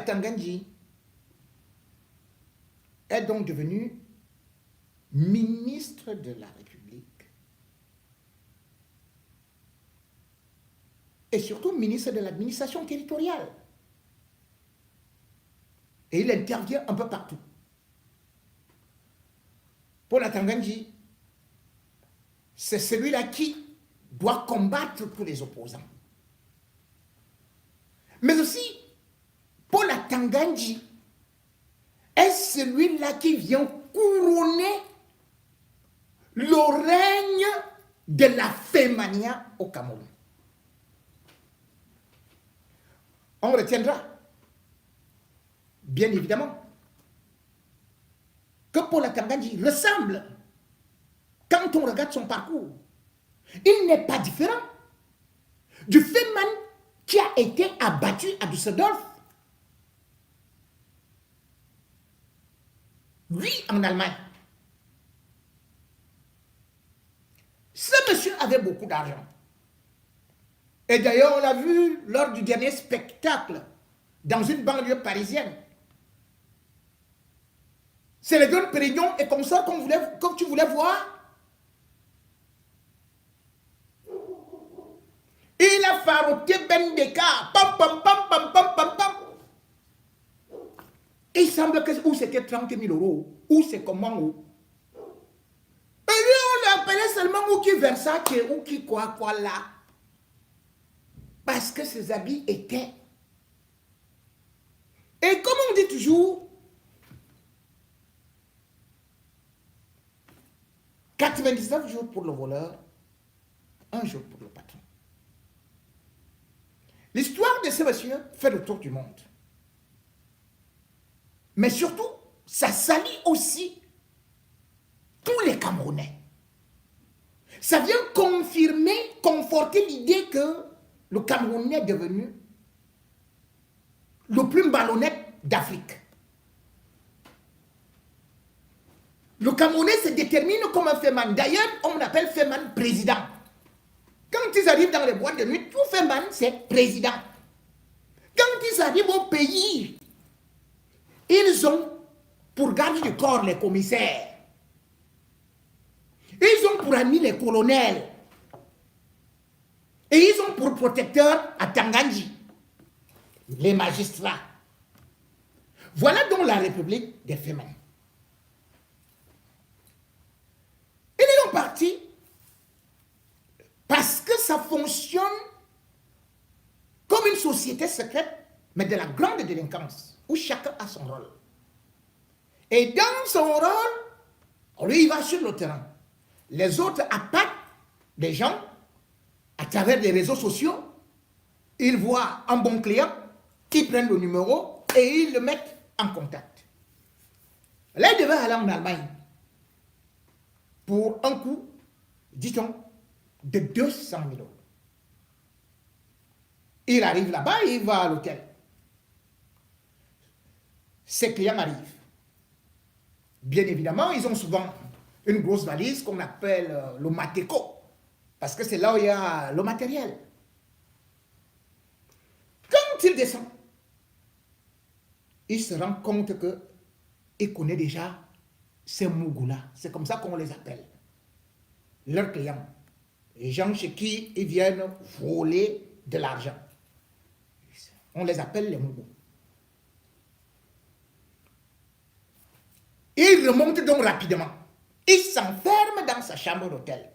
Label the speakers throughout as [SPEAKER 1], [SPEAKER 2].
[SPEAKER 1] Tangandji est donc devenu ministre de la République et surtout ministre de l'administration territoriale. Et il intervient un peu partout. Paul Tangandji, c'est celui-là qui doit combattre tous les opposants. Mais aussi, Paul Tangandji est celui-là qui vient couronner le règne de la Fémania au Cameroun. On retiendra, bien évidemment, que Paul Tangandji ressemble, quand on regarde son parcours, il n'est pas différent du Feman qui a été abattu à Düsseldorf. Lui, en Allemagne. Ce monsieur avait beaucoup d'argent. Et d'ailleurs, on l'a vu lors du dernier spectacle dans une banlieue parisienne. C'est le Don Pérignon et comme ça comme tu voulais voir. Il a faroté Ben Beka. Pam, pam, pam, pam, pam, pam, pam. Il semble que ou c'était 30 000 euros, ou c'est comment, ou. Et lui, on l'appelait seulement ou qui Versace, ou qui quoi là. Parce que ses habits étaient. Et comme on dit toujours, 99 jours pour le voleur, un jour pour le patron. L'histoire de ce monsieur fait le tour du monde. Mais surtout, ça salit aussi tous les Camerounais. Ça vient confirmer, conforter l'idée que le Camerounais est devenu le plus malhonnête d'Afrique. Le Camerounais se détermine comme un Feman. D'ailleurs, on l'appelle Feman président. Quand ils arrivent dans les boîtes de nuit, tout Feman, c'est président. Quand ils arrivent au pays, ils ont pour garde du corps les commissaires. Ils ont pour amis les colonels. Et ils ont pour protecteur à Tangandji les magistrats. Voilà donc la République des Femans. Ils sont partis parce que ça fonctionne comme une société secrète, mais de la grande délinquance, où chacun a son rôle. Et dans son rôle, lui, il va sur le terrain. Les autres appâtent des gens à travers les réseaux sociaux. Ils voient un bon client, ils prennent le numéro et ils le mettent en contact. Là, il devait aller en Allemagne pour un coût, dit-on, de 200 000 euros. Il arrive là-bas, il va à l'hôtel. Ses clients arrivent. Bien évidemment, ils ont souvent une grosse valise qu'on appelle le Mateco, parce que c'est là où il y a le matériel. Quand il descend, il se rend compte qu'il connaît déjà ces Mougoulas. C'est comme ça qu'on les appelle. Leurs clients. Les gens chez qui ils viennent voler de l'argent. On les appelle les Mougous. Il remonte donc rapidement. Il s'enferme dans sa chambre d'hôtel.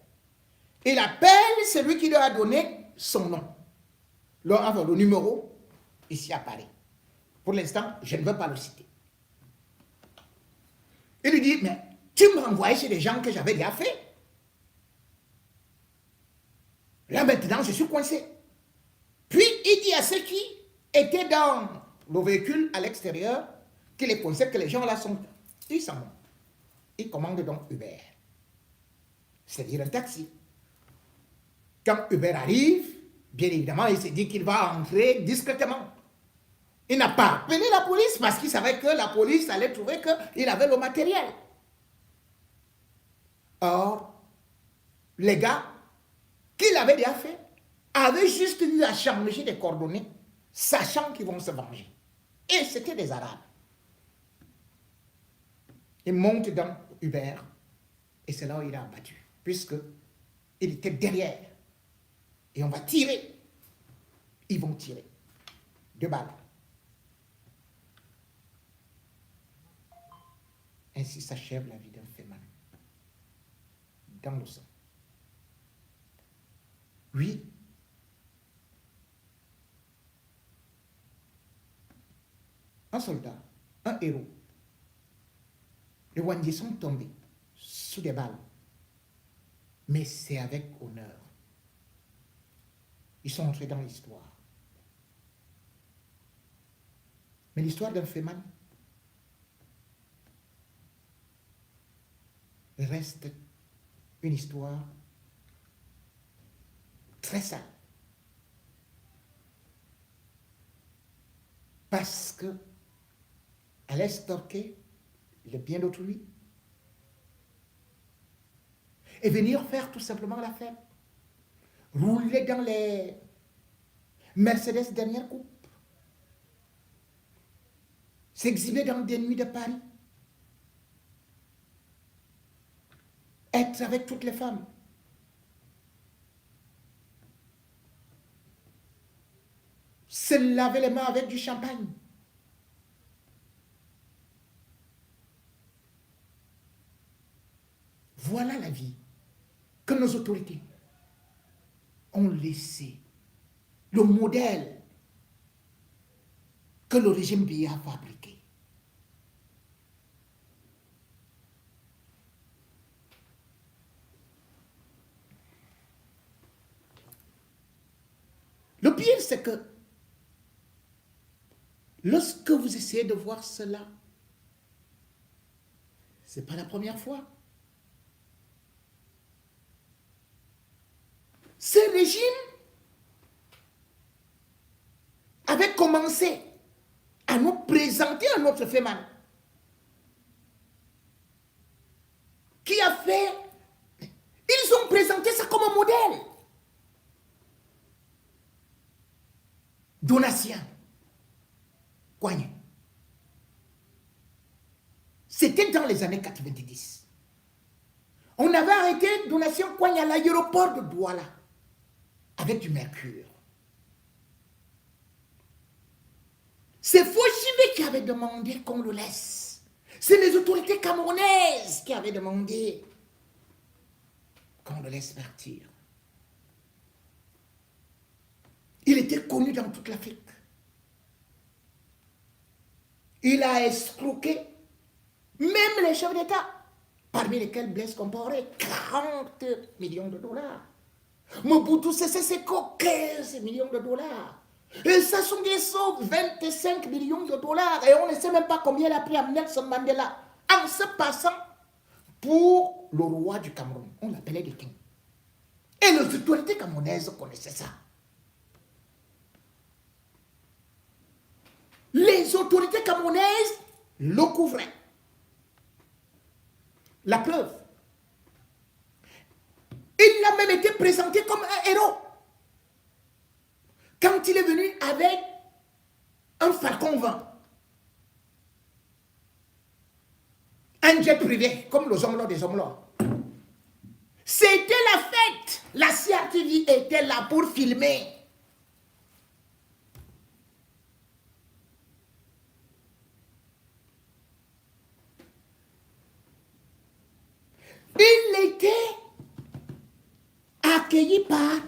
[SPEAKER 1] Il appelle celui qui lui a donné son nom. Le numéro, ici à Paris. Pour l'instant, je ne veux pas le citer. Il lui dit, mais tu m'as envoyé chez des gens que j'avais déjà fait. Là maintenant, je suis coincé. Puis, il dit à ceux qui étaient dans le véhicule à l'extérieur qu'il est coincé, que les gens là sont... Ils s'en vont. Ils commandent donc Uber. C'est-à-dire un taxi. Quand Uber arrive, bien évidemment, il se dit qu'il va entrer discrètement. Il n'a pas appelé la police parce qu'il savait que la police allait trouver qu'il avait le matériel. Or, les gars qui l'avaient déjà fait avaient juste eu à changer des coordonnées, sachant qu'ils vont se venger. Et c'était des Arabes. Il monte dans Hubert et c'est là où il a abattu, puisque il était derrière. Et on va tirer. Ils vont tirer. 2 balles. Ainsi s'achève la vie d'un Féman. Dans le sang. Oui. Un soldat, un héros. Les Wandis sont tombés sous des balles. Mais c'est avec honneur. Ils sont entrés dans l'histoire. Mais l'histoire d'un Féman reste une histoire très sale. Parce que elle a estorqué le bien d'autrui et venir faire tout simplement la fête. Rouler dans les Mercedes dernière coupe. S'exhiber dans des nuits de Paris. Être avec toutes les femmes. Se laver les mains avec du champagne. Voilà la vie que nos autorités ont laissé. Le modèle que le régime Biya a fabriqué. Le pire, c'est que lorsque vous essayez de voir cela, ce n'est pas la première fois. Ce régime avait commencé à nous présenter un autre Féman qui a fait, ils ont présenté ça comme un modèle. Donatien Coigne. C'était dans les années 90. On avait arrêté Donatien Coigne à l'aéroport de Douala avec du mercure. C'est Fouchibé qui avait demandé qu'on le laisse. C'est les autorités camerounaises qui avaient demandé qu'on le laisse partir. Il était connu dans toute l'Afrique. Il a escroqué même les chefs d'État, parmi lesquels Blaise Compaoré, 40 millions de dollars. Mobutu Sese Seko, 15 millions de dollars. Et ça sont des sommes, 25 millions de dollars. Et on ne sait même pas combien il a pris à Nelson Mandela en se passant pour le roi du Cameroun. On l'appelait le king. Et les autorités camerounaises connaissaient ça. Les autorités camerounaises le couvraient. La preuve. Il a même été présenté comme un héros. Quand il est venu avec un Falcon 20, un jet privé, comme les hommes des hommes. C'était la fête. La CRTV était là pour filmer. Il était accueilli par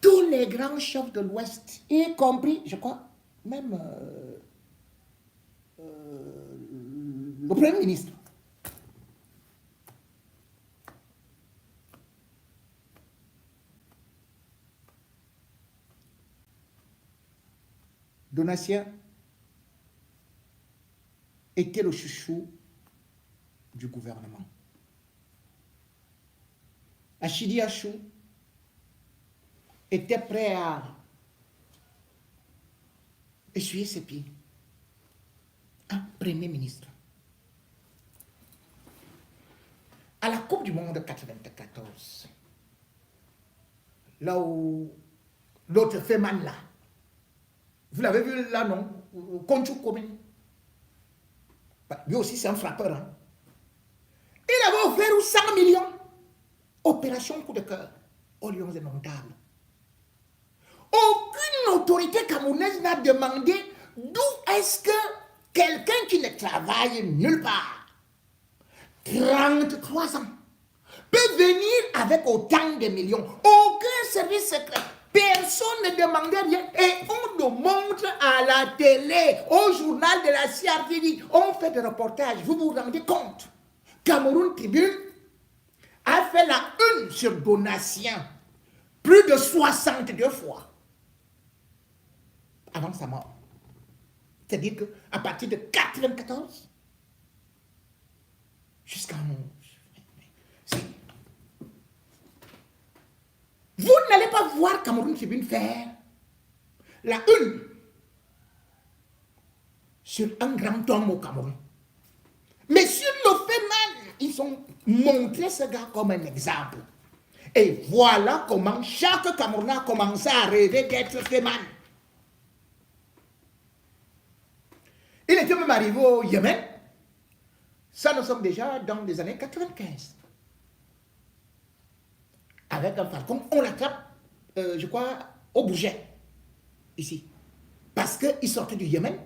[SPEAKER 1] tous les grands chefs de l'Ouest, y compris, je crois, même le Premier ministre. Donatien était le chouchou du gouvernement. Achidi Achou était prêt à essuyer ses pieds. Un premier ministre. À la Coupe du Monde 94, là où l'autre Féman là, vous l'avez vu là, non? Konchou Komeni. Lui aussi, c'est un frappeur. Hein. Il avait offert 100 millions. Opération coup de cœur aux Lions indomptables. Aucune autorité camerounaise n'a demandé d'où est-ce que quelqu'un qui ne travaille nulle part, 33 ans, peut venir avec autant de millions. Aucun service secret. Personne ne demandait rien. Et on nous montre à la télé, au journal de la CRTV, on fait des reportages. Vous vous rendez compte? Cameroun Tribune a fait la une sur Donatien plus de 62 fois avant sa mort. C'est-à-dire qu'à partir de 94 jusqu'à 11. Vous n'allez pas voir Cameroun Tribune faire la une sur un grand homme au Cameroun. Mais sur le Feman, ils ont montré ce gars comme un exemple. Et voilà comment chaque Camerounais a commencé à rêver d'être Feman. Il était même arrivé au Yémen. Ça, nous sommes déjà dans les années 95. Avec un falcon, on l'attrape, je crois, au Bourget, ici. Parce qu'il sortait du Yémen.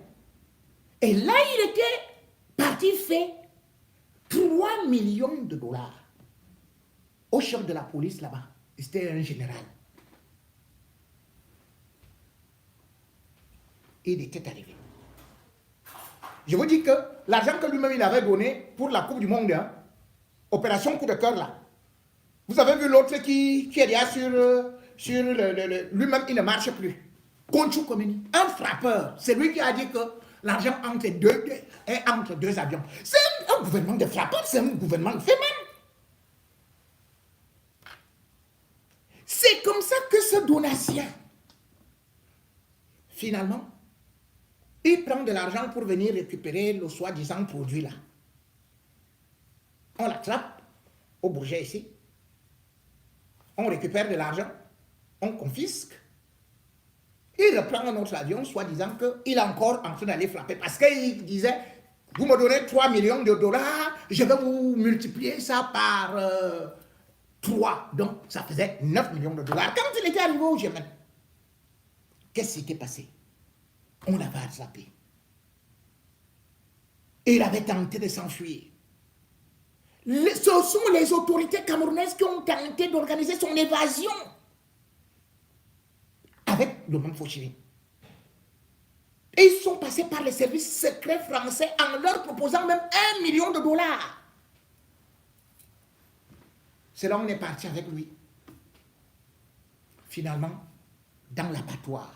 [SPEAKER 1] Et là, il était parti faire 3 millions de dollars au chef de la police là-bas. C'était un général. Il était arrivé. Je vous dis que l'argent que lui-même il avait donné pour la Coupe du Monde, hein, opération coup de cœur là, vous avez vu l'autre qui est là sur lui-même, il ne marche plus. Konchou Komeni, un frappeur, c'est lui qui a dit que l'argent est entre deux avions. C'est un gouvernement de frappeurs, c'est un gouvernement de féminin. C'est comme ça que ce Donatien, finalement, il prend de l'argent pour venir récupérer le soi-disant produit là. On l'attrape au Bourget ici. On récupère de l'argent, on confisque. Il reprend un autre avion, soi-disant qu'il est encore en train d'aller frapper. Parce qu'il disait, vous me donnez 3 millions de dollars, je vais vous multiplier ça par 3. Donc, ça faisait 9 millions de dollars. Quand il était arrivé au Yémen, qu'est-ce qui s'était passé? On l'avait attrapé. Et il avait tenté de s'enfuir. Ce sont les autorités camerounaises qui ont tenté d'organiser son évasion avec le même Fauchini. Et ils sont passés par les services secrets français en leur proposant même 1 million de dollars. C'est là où on est parti avec lui. Finalement, dans l'abattoir.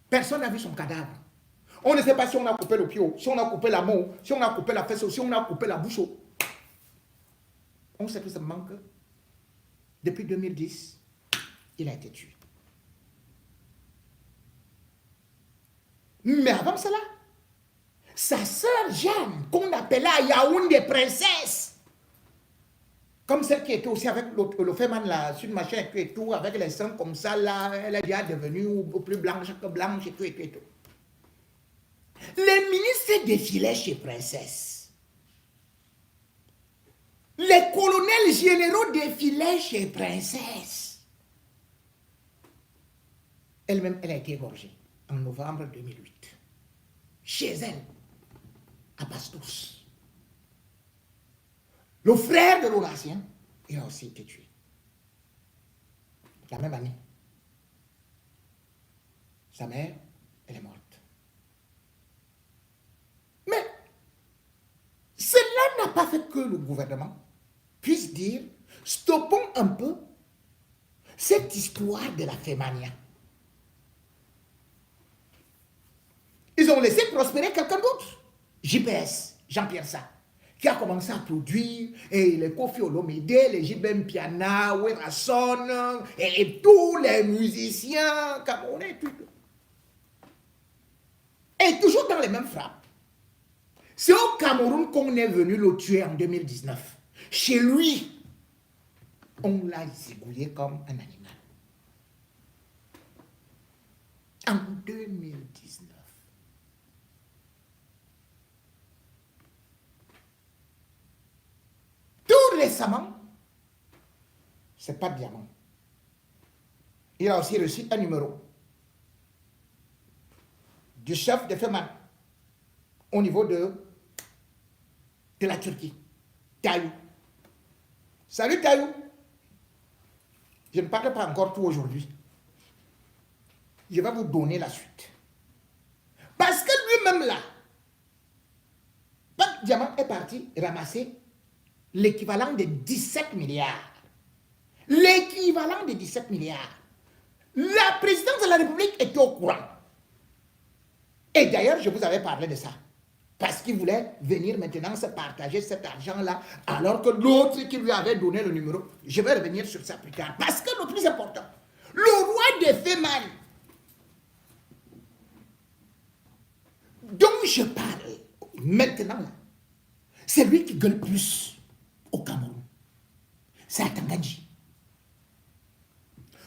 [SPEAKER 1] Personne n'a vu son cadavre. On ne sait pas si on a coupé le pied, si on a coupé la main, si on a coupé la fesse, si on a coupé la bouche. On sait tout simplement que depuis 2010, il a été tué. Mais avant cela, sa sœur Jeanne, qu'on appelait à Yaoundé princesse, comme celle qui était aussi avec le Feman là, sur une machine et tout, avec les seins comme ça, là, elle est déjà devenue plus blanche que blanche et tout et tout et tout. Les ministres défilaient chez princesse. Les colonels généraux défilaient chez princesse. Elle-même, elle a été égorgée en novembre 2008. Chez elle, à Bastos. Le frère de l'Horatien, il a aussi été tué. La même année. Sa mère, elle est morte. Mais cela n'a pas fait que le gouvernement puisse dire, stoppons un peu cette histoire de la Fémania. Ils ont laissé prospérer quelqu'un d'autre. JPS, Jean-Pierre Sa, qui a commencé à produire, et les Kofi Olomide, les JBM Piana, Werason, et tous les musiciens camerounais, tout. Et toujours dans les mêmes frappes. C'est au Cameroun qu'on est venu le tuer en 2019. Chez lui, on l'a zigouillé comme un animal. En 2019. Tout récemment, c'est pas de diamant. Il a aussi reçu un numéro du chef de FEMAN au niveau de la Turquie, Taïou. Salut Taïou. Je ne parle pas encore tout aujourd'hui. Je vais vous donner la suite. Parce que lui-même là, Pape Diamant est parti ramasser l'équivalent de 17 milliards. L'équivalent de 17 milliards. La présidence de la République était au courant. Et d'ailleurs, je vous avais parlé de ça. Parce qu'il voulait venir maintenant se partager cet argent-là, alors que l'autre qui lui avait donné le numéro, je vais revenir sur ça plus tard. Parce que le plus important, le roi des Féman, dont je parle maintenant, c'est lui qui gueule plus au Cameroun. C'est Atanganji.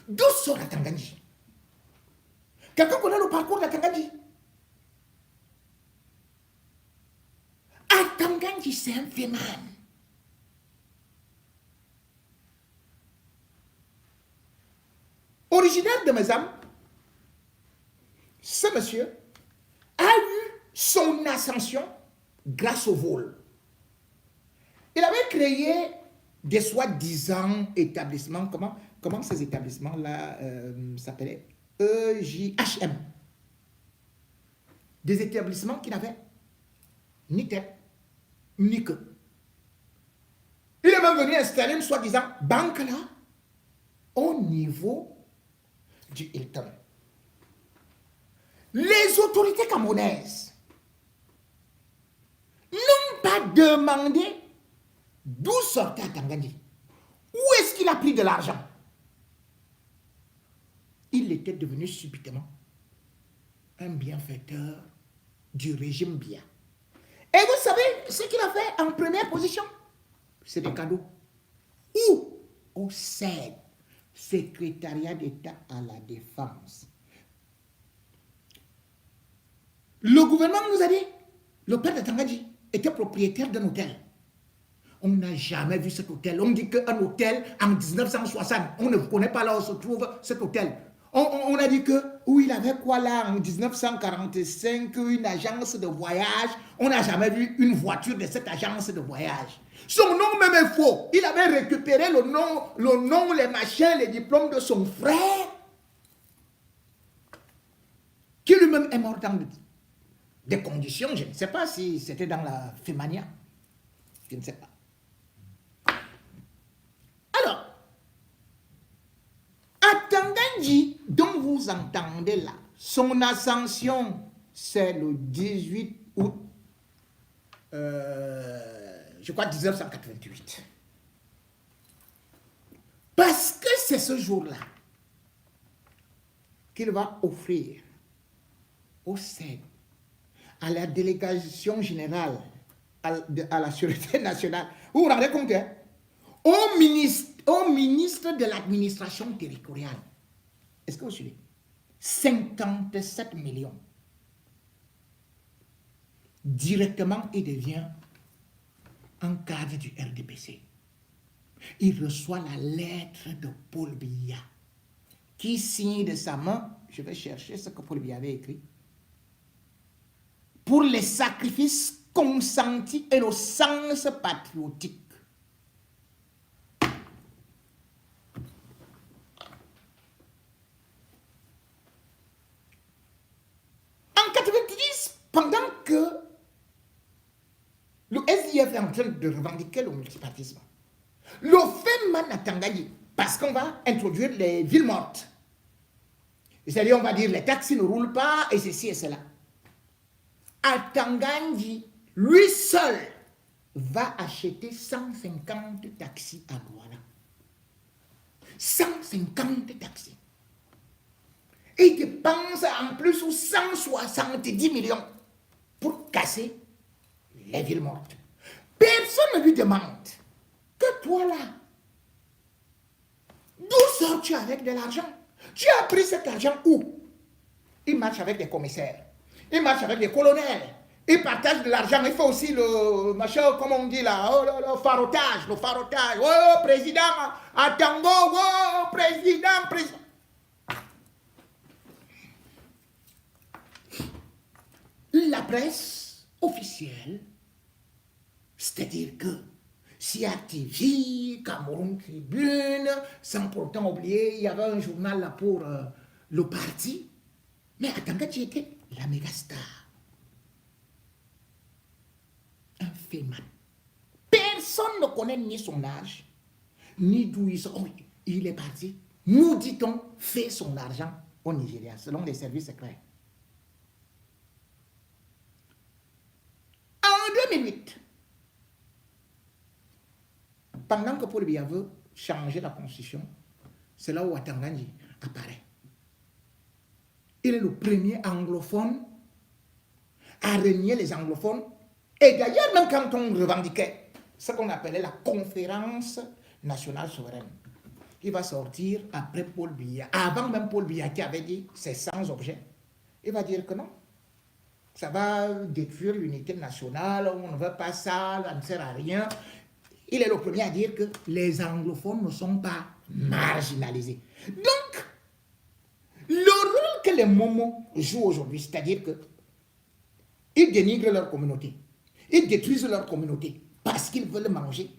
[SPEAKER 1] D'où sort Atanganji? Quelqu'un connaît le parcours d'Atanganji? Atanganji, c'est un Féman. Originaire de Mezam, ce monsieur a eu son ascension grâce au vol. Il avait créé des soi-disant établissements, comment ces établissements-là s'appelaient? EJHM. Des établissements qui n'avaient ni tête, ni queue. Il est même venu installer une soi-disant banque là, au niveau du Hilton. Les autorités camerounaises n'ont pas demandé d'où sortait Atanganji. Où est-ce qu'il a pris de l'argent? Il était devenu subitement un bienfaiteur du régime Biya. Et vous savez ce qu'il a fait en première position? C'est des cadeaux. Où? Au SED, Secrétariat d'État à la Défense. Le gouvernement nous a dit, le père d'Atanganji était propriétaire d'un hôtel. On n'a jamais vu cet hôtel. On dit qu'un hôtel en 1960, on ne connaît pas là où se trouve cet hôtel. On a dit que, où il avait quoi là en 1945, une agence de voyage. On n'a jamais vu une voiture de cette agence de voyage. Son nom même est faux. Il avait récupéré le nom, les machins, les diplômes de son frère, qui lui-même est mort dans des conditions, je ne sais pas si c'était dans la Fémania. Je ne sais pas. Alors, Atanganji, dont vous entendez là, son ascension, c'est le 18 août, je crois 1988. Parce que c'est ce jour-là qu'il va offrir au CED, à la délégation générale, à la Sûreté nationale, vous vous rendez compte, hein? Au ministre de l'administration territoriale. Est-ce que vous suivez? 57 millions. Directement, il devient un cadre du RDPC. Il reçoit la lettre de Paul Biya, qui signe de sa main, je vais chercher ce que Paul Biya avait écrit, pour les sacrifices consentis et le sens patriotique. En 90, pendant que le SDF est en train de revendiquer le multipartisme, le FEMAN Atanganji, parce qu'on va introduire les villes mortes, c'est-à-dire on va dire les taxis ne roulent pas et ceci et cela. Atanganji, lui seul, va acheter 150 taxis à Douala. 150 taxis. Et il dépense en plus 170 millions pour casser les villes mortes. Personne ne lui demande que toi là, d'où sors-tu avec de l'argent? Tu as pris cet argent où? il marche avec des commissaires, il marche avec des colonels, il partage de l'argent, il fait aussi le machin, comme on dit là, oh, le farotage, oh, président, à Tango, oh, président. La presse officielle, c'est-à-dire que CRTV, Cameroun Tribune, sans pourtant oublier, il y avait un journal là pour le parti, mais à Tangachi était la méga star. Un phénomène. Personne ne connaît ni son âge, ni d'où il est parti. Nous, dit-on, fait son argent au Nigeria, selon les services secrets. En 2008, pendant que Paul Biya veut changer la constitution, c'est là où Atanganji apparaît. Il est le premier anglophone à renier les anglophones. Et d'ailleurs, même quand on revendiquait ce qu'on appelait la conférence nationale souveraine, il va sortir après Paul Biya, avant même Paul Biya qui avait dit c'est sans objet. Il va dire que non. Ça va détruire l'unité nationale, on ne veut pas ça, ça ne sert à rien. Il est le premier à dire que les anglophones ne sont pas marginalisés. Donc, le rôle que les Momos jouent aujourd'hui, c'est-à-dire qu'ils dénigrent leur communauté, ils détruisent leur communauté parce qu'ils veulent manger,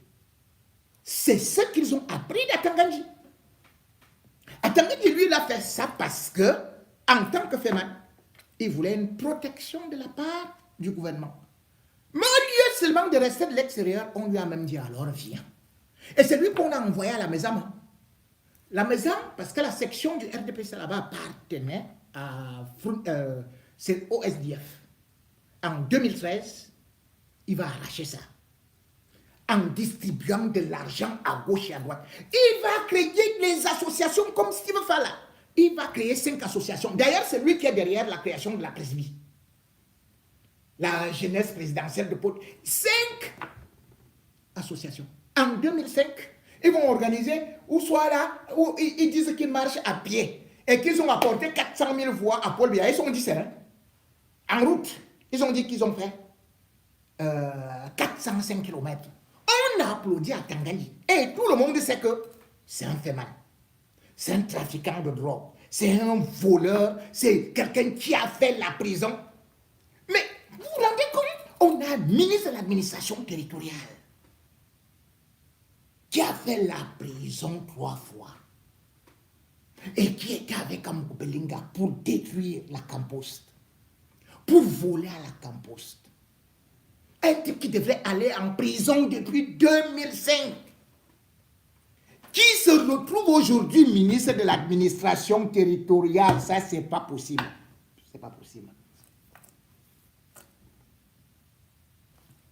[SPEAKER 1] c'est ce qu'ils ont appris d'Atanganji. Atanganji, lui, il a fait ça parce que, en tant que Féman, il voulait une protection de la part du gouvernement. Mais au lieu seulement de rester de l'extérieur, on lui a même dit alors viens. Et c'est lui qu'on a envoyé à la maison. La maison, parce que la section du RDPC là-bas appartenait au SDF. En 2013, il va arracher ça. En distribuant de l'argent à gauche et à droite. Il va créer des associations comme Steve Fala. Il va créer 5 associations. D'ailleurs, c'est lui qui est derrière la création de la Presby. La jeunesse présidentielle de Pôle. 5 associations. En 2005, ils vont organiser, ou soit là, où ils disent qu'ils marchent à pied et qu'ils ont apporté 400 000 voix à Paul Biya. Ils sont dit c'est rien. En route, ils ont dit qu'ils ont fait 405 km. On a applaudi à Tangali. Et tout le monde sait que c'est un fait mal. C'est un trafiquant de drogue. C'est un voleur. C'est quelqu'un qui a fait la prison. Mais vous vous rendez compte? On a un ministre de l'administration territoriale qui a fait la prison 3 fois. Et qui était avec Amoubelinga pour détruire la Campost. Pour voler à la Campost. Un type qui devrait aller en prison depuis 2005. Qui se retrouve aujourd'hui ministre de l'administration territoriale. Ça, c'est pas possible. C'est pas possible.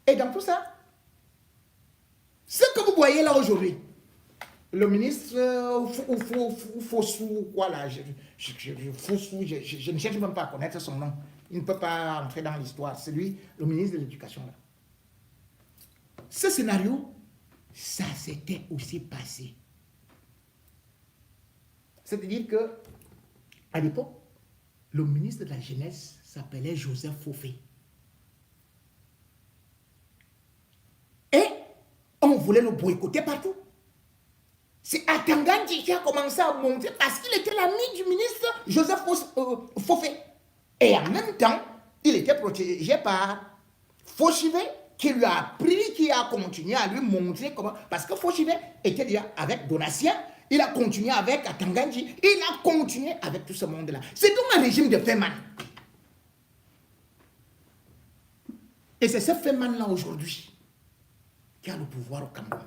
[SPEAKER 1] Et dans tout ça, ce que vous voyez là aujourd'hui, le ministre Fossou, voilà, je ne cherche même pas à connaître son nom. Il ne peut pas entrer dans l'histoire. C'est lui, le ministre de l'Éducation. Ce scénario, ça s'était aussi passé. C'est-à-dire que, à l'époque, le ministre de la Jeunesse s'appelait Joseph Fofé. Et on voulait le boycotter partout. C'est Atanganji qui a commencé à monter parce qu'il était l'ami du ministre Joseph Fofé. Et en même temps, il était protégé par Foshivé, qui lui a appris, qui a continué à lui montrer comment. Parce que Foshivé était déjà avec Donatien, il a continué avec Atanganji, il a continué avec tout ce monde-là. C'est donc un régime de Feman. Et c'est ce Feman-là aujourd'hui qui a le pouvoir au Cameroun.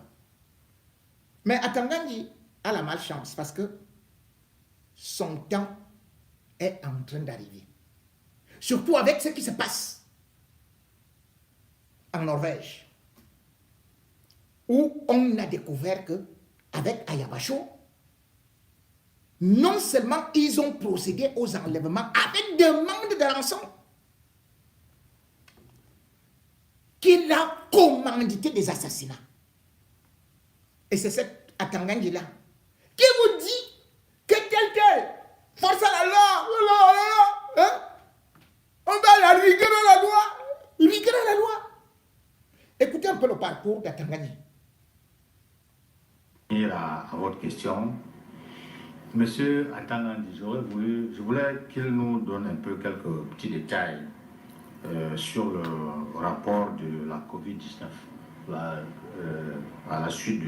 [SPEAKER 1] Mais Atanganji a la malchance parce que son temps est en train d'arriver. Surtout avec ce qui se passe en Norvège, où on a découvert que avec Ayabacho, non seulement ils ont procédé aux enlèvements avec demande de rançon, qu'il a commandité des assassinats. Et c'est cet Atanganji-là qui vous dit que tel, force à la loi, peu le parcours de Tangani.
[SPEAKER 2] À votre question, Monsieur Atangandi, je voulais qu'il nous donne un peu quelques petits détails sur le rapport de la COVID-19, à la suite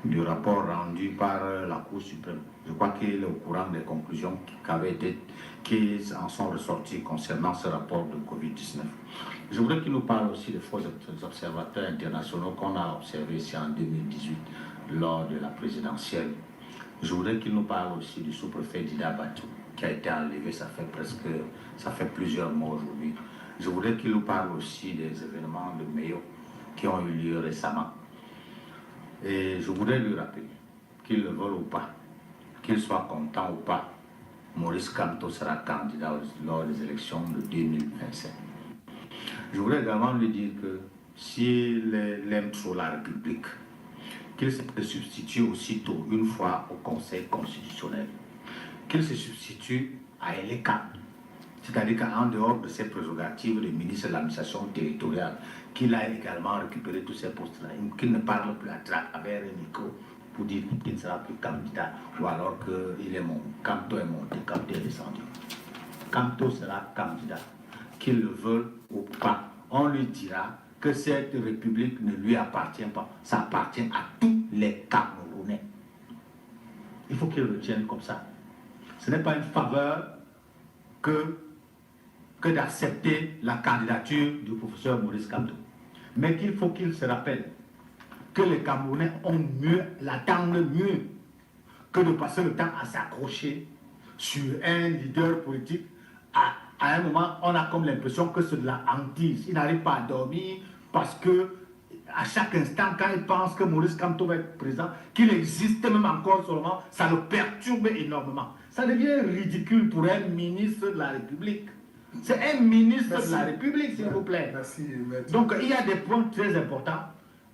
[SPEAKER 2] du rapport rendu par la Cour suprême. Je crois qu'il est au courant des conclusions qui en sont ressorties concernant ce rapport de COVID-19. Je voudrais qu'il nous parle aussi des faux observateurs internationaux qu'on a observés ici en 2018 lors de la présidentielle. Je voudrais qu'il nous parle aussi du sous-préfet Dida Batou qui a été enlevé, ça fait plusieurs mois aujourd'hui. Je voudrais qu'il nous parle aussi des événements de Mayo qui ont eu lieu récemment. Et je voudrais lui rappeler qu'il le veuille ou pas, qu'il soit content ou pas, Maurice Kamto sera candidat lors des élections de 2025. Je voudrais également lui dire que s'il aime trop la République, qu'il se substitue aussitôt une fois au Conseil constitutionnel, qu'il se substitue à Eleka, c'est-à-dire qu'en dehors de ses prérogatives de ministre de l'administration territoriale, qu'il a également récupéré tous ces postes-là, qu'il ne parle plus à travers un micro pour dire qu'il ne sera plus candidat, ou alors qu'il est mon Kamto est monté, Kamto est descendu. Kamto sera candidat, qu'il le veuille ou pas. On lui dira que cette république ne lui appartient pas, ça appartient à tous les Camerounais. Il faut qu'il retienne comme ça. Ce n'est pas une faveur que d'accepter la candidature du professeur Maurice Kamto. Mais qu'il faut qu'il se rappelle que les Camerounais l'attendent mieux que de passer le temps à s'accrocher sur un leader politique. À un moment, on a comme l'impression que c'est de la hantise. Il n'arrive pas à dormir parce que à chaque instant, quand il pense que Maurice Kamto va être présent, qu'il existe même encore seulement, ça le perturbe énormément. Ça devient ridicule pour un ministre de la République. C'est un ministre de la République, s'il vous plaît.
[SPEAKER 3] Merci.
[SPEAKER 2] Donc, il y a des points très importants.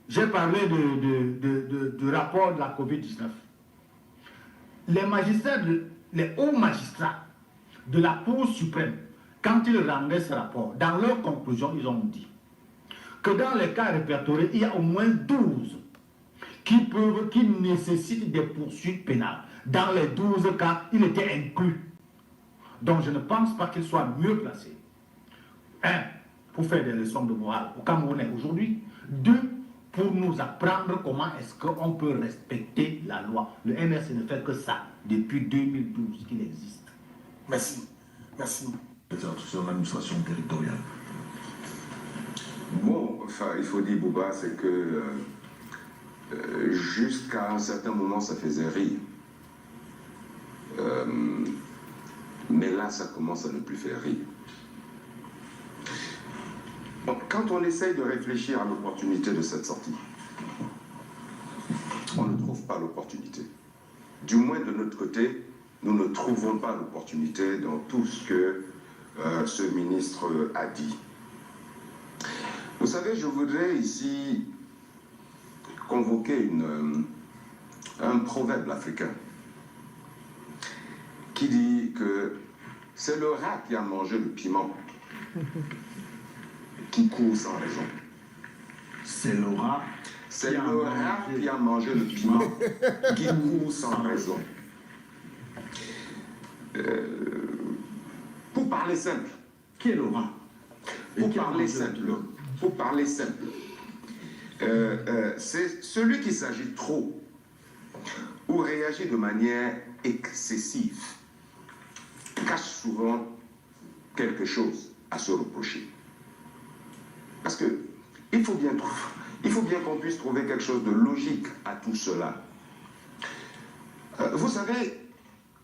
[SPEAKER 2] J'ai parlé du rapport de la COVID-19. Les magistrats, les hauts magistrats de la Cour suprême, quand ils rendaient ce rapport, dans leurs conclusions, ils ont dit que dans les cas répertoriés, il y a au moins 12 qui nécessitent des poursuites pénales. Dans les 12 cas, il était inclus. Donc je ne pense pas qu'il soit mieux placé. 1, pour faire des leçons de morale au Camerounais aujourd'hui. 2, pour nous apprendre comment est-ce qu'on peut respecter la loi. Le MRC ne fait que ça depuis 2012 qu'il existe.
[SPEAKER 3] Merci. Merci.
[SPEAKER 4] Sur l'administration territoriale.
[SPEAKER 5] Bon, enfin, il faut dire, Bouba, c'est que jusqu'à un certain moment, ça faisait rire. Mais là, ça commence à ne plus faire rire. Bon, quand on essaye de réfléchir à l'opportunité de cette sortie, on ne trouve pas l'opportunité. Du moins, de notre côté, nous ne trouvons pas l'opportunité dans tout ce que ce ministre a dit. Vous savez, je voudrais ici convoquer un proverbe africain qui dit que c'est le rat qui a mangé le piment qui court sans raison.
[SPEAKER 4] C'est le rat.
[SPEAKER 5] C'est le rat qui a mangé le piment qui court sans raison. Pour parler simple.
[SPEAKER 4] Qui est le rat?
[SPEAKER 5] Pour parler simple, c'est celui qui s'agit trop ou réagit de manière excessive, cache souvent quelque chose à se reprocher. Parce que il faut bien qu'on puisse trouver quelque chose de logique à tout cela. Vous savez,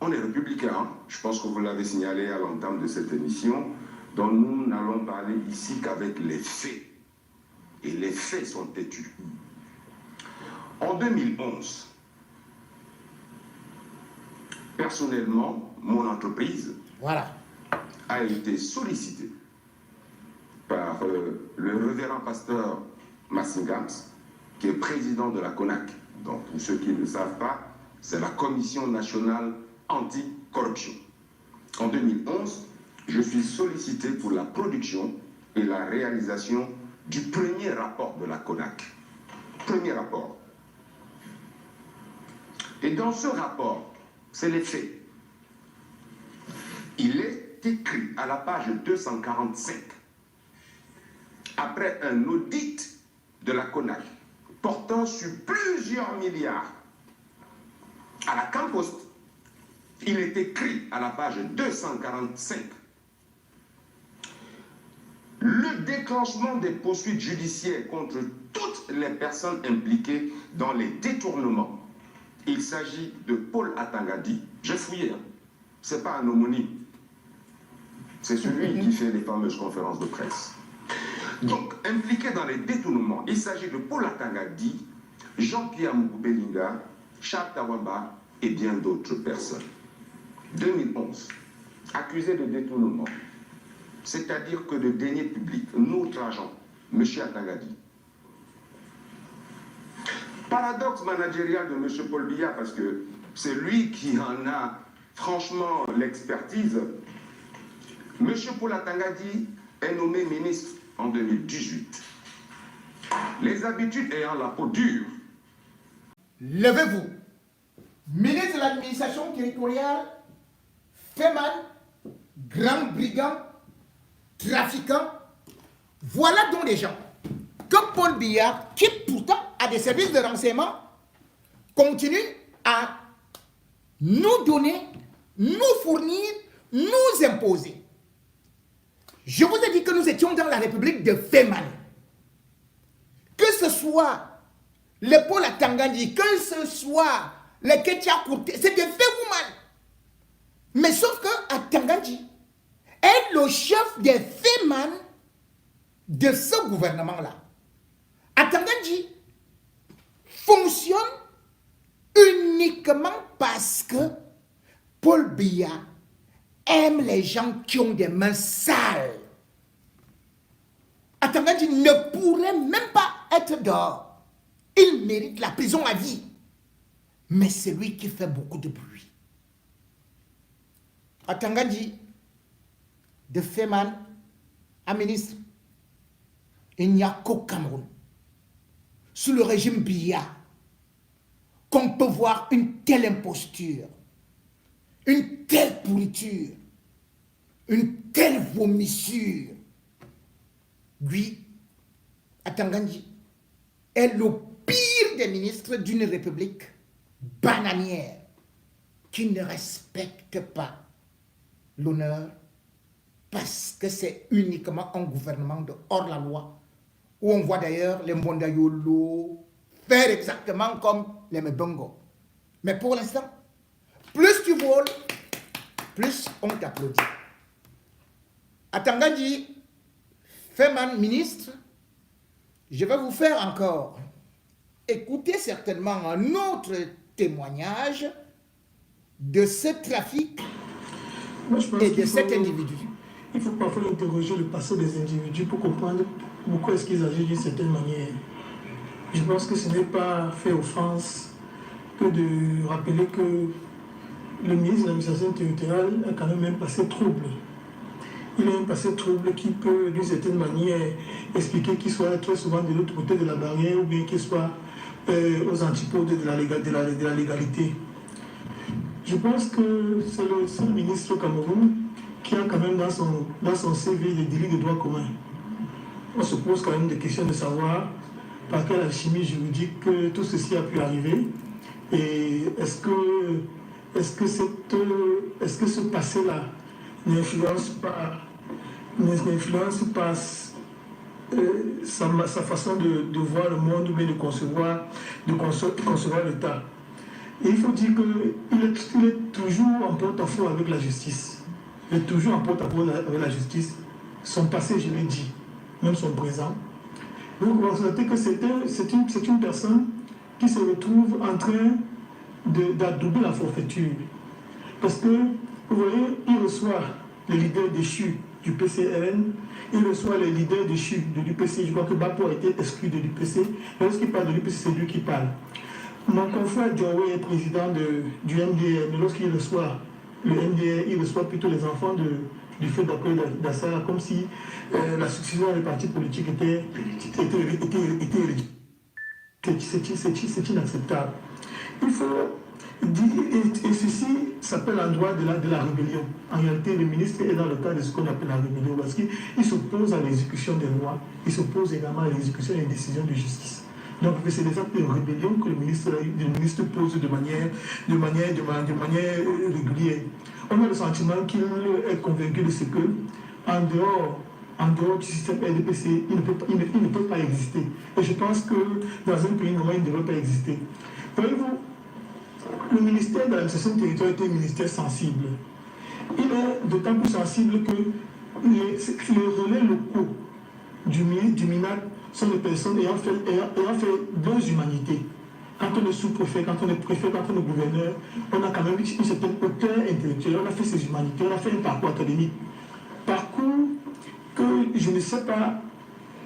[SPEAKER 5] on est républicain, hein? Je pense que vous l'avez signalé à l'entame de cette émission, dont nous n'allons parler ici qu'avec les faits. Et les faits sont têtus. En 2011, personnellement, mon entreprise a été sollicitée par le révérend pasteur Massingams, qui est président de la CONAC. Donc, pour ceux qui ne le savent pas, c'est la Commission nationale anticorruption. En 2011, je suis sollicité pour la production et la réalisation du premier rapport de la CONAC. Premier rapport. Et dans ce rapport, c'est les faits. Il est écrit à la page 245, après un audit de la CONAC portant sur plusieurs milliards à la Campost, il est écrit à la page 245 le déclenchement des poursuites judiciaires contre toutes les personnes impliquées dans les détournements. Il s'agit de Paul Atangadi. J'ai fouillé, hein. Ce n'est pas un homonyme. C'est celui qui fait les fameuses conférences de presse. Donc, impliqué dans les détournements, il s'agit de Paul Atangadi, Jean-Pierre Moukoubelinga, Charles Tawamba et bien d'autres personnes. 2011, accusé de détournement, c'est-à-dire que de deniers publics, notre agent, M. Atangadi. Paradoxe managérial de M. Paul Biya, parce que c'est lui qui en a franchement l'expertise. M. Paul Atangadi est nommé ministre en 2018. Les habitudes ayant la peau dure.
[SPEAKER 1] Levez-vous. Ministre de l'administration territoriale, Feman, grand brigand, trafiquant, voilà donc des gens que Paul Biya, qui pourtant a des services de renseignement, continue à nous donner, nous fournir, nous imposer. Je vous ai dit que nous étions dans la République de Feman. Que ce soit les Paul Atangadi, que ce soit les Ketia Kourté, c'est des Feman. Mais sauf que Atangadi est le chef des Feman de ce gouvernement-là. Atangadi fonctionne uniquement parce que Paul Biya aime les gens qui ont des mains sales. Atangadi ne pourrait même pas être dehors. Il mérite la prison à vie. Mais c'est lui qui fait beaucoup de bruit. Atangadi, de Feman à ministre, il n'y a qu'au Cameroun, sous le régime Biya, qu'on peut voir une telle imposture, une telle pourriture, une telle vomissure. Lui, Atangadi, est le pire des ministres d'une république bananière qui ne respecte pas l'honneur parce que c'est uniquement un gouvernement de hors-la-loi où on voit d'ailleurs les Mondayolo faire exactement comme les Mbongo. Mais pour l'instant, plus tu voles, plus on t'applaudit. Atangadi, Feman ministre, je vais vous faire encore écouter certainement un autre témoignage de ce trafic et de cet individu.
[SPEAKER 3] Il faut parfois interroger le passé des individus pour comprendre pourquoi est-ce qu'ils agissent d'une certaine manière. Je pense que ce n'est pas fait offense que de rappeler que le ministre de l'administration territoriale a quand même un passé trouble. Il a un passé trouble qui peut, d'une certaine manière, expliquer qu'il soit très souvent de l'autre côté de la barrière ou bien qu'il soit aux antipodes de la légalité. Je pense que c'est le seul ministre au Cameroun qui a quand même dans son CV des délits de droit commun. On se pose quand même des questions de savoir par quelle alchimie juridique tout ceci a pu arriver et est-ce que ce passé-là n'influence pas sa façon de voir le monde ou bien de concevoir l'État. Et il faut dire qu'il est toujours en porte-à-faux avec la justice. Il est toujours en porte-à-faux avec la justice. Son passé, je l'ai dit, même son présent. Donc, on va constater que c'est une personne qui se retrouve en train d'adouber la forfaiture. Parce que, vous voyez, il reçoit les leaders déchus du PCRN, il reçoit les leaders déchus de l'UPC. Je crois que Bapo a été exclu de l'UPC. Lorsqu'il parle de l'UPC, c'est lui qui parle. Mon confrère Djawé est président du NDR, mais lorsqu'il reçoit le NDR, il reçoit plutôt les enfants de du fait d'accueil d'Assad, comme si la succession des partis politiques était héréditaire. C'est inacceptable. Il faut dire, et ceci s'appelle en droit de la rébellion. En réalité, le ministre est dans le cas de ce qu'on appelle la rébellion, parce qu'il s'oppose à l'exécution des lois, il s'oppose également à l'exécution des décisions de justice. Donc c'est des actes de rébellion que le ministre pose de manière régulière. On a le sentiment qu'il est convaincu de ce que, en dehors du système RDPC, il ne peut pas exister. Et je pense que dans un pays normal, il ne devrait pas exister. Voyez-vous, le ministère de l'administration territoriale est un ministère sensible. Il est d'autant plus sensible que les relais locaux du MINAC sont des personnes ayant fait deux humanités. Quand on est sous-préfet, quand on est préfet, quand on est gouverneur, on a quand même une certaine hauteur intellectuelle, on a fait ses humanités, on a fait un parcours académique. Parcours que je ne sais pas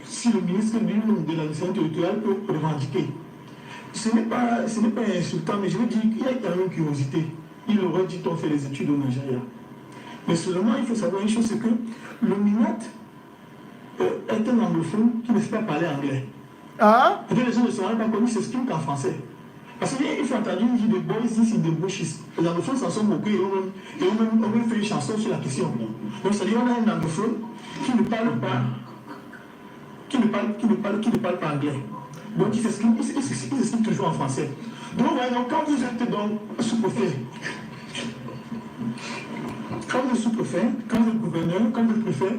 [SPEAKER 3] si le ministre lui-même de l'administration territoriale peut revendiquer. Ce n'est pas insultant, mais je veux dire qu'il y a quand même une curiosité. Il aurait dit qu'on fait les études au Nigeria. Mais seulement, il faut savoir une chose, c'est que le MINAT est un anglophone qui ne sait pas parler anglais.
[SPEAKER 1] Ah?
[SPEAKER 3] Et les gens ne sont pas connus, s'expriment qu'en français. Parce qu'il faut entendre une vie de boys is in the bushes. Les anglophones s'en sont moqués et ont même fait une chanson sur la question. Donc, c'est-à-dire qu'on a un anglophone qui ne parle pas anglais. Donc, il s'exprime toujours en français. Donc, quand vous êtes donc sous-préfet, quand vous êtes sous-préfet, quand vous êtes gouverneur, quand vous êtes préfet,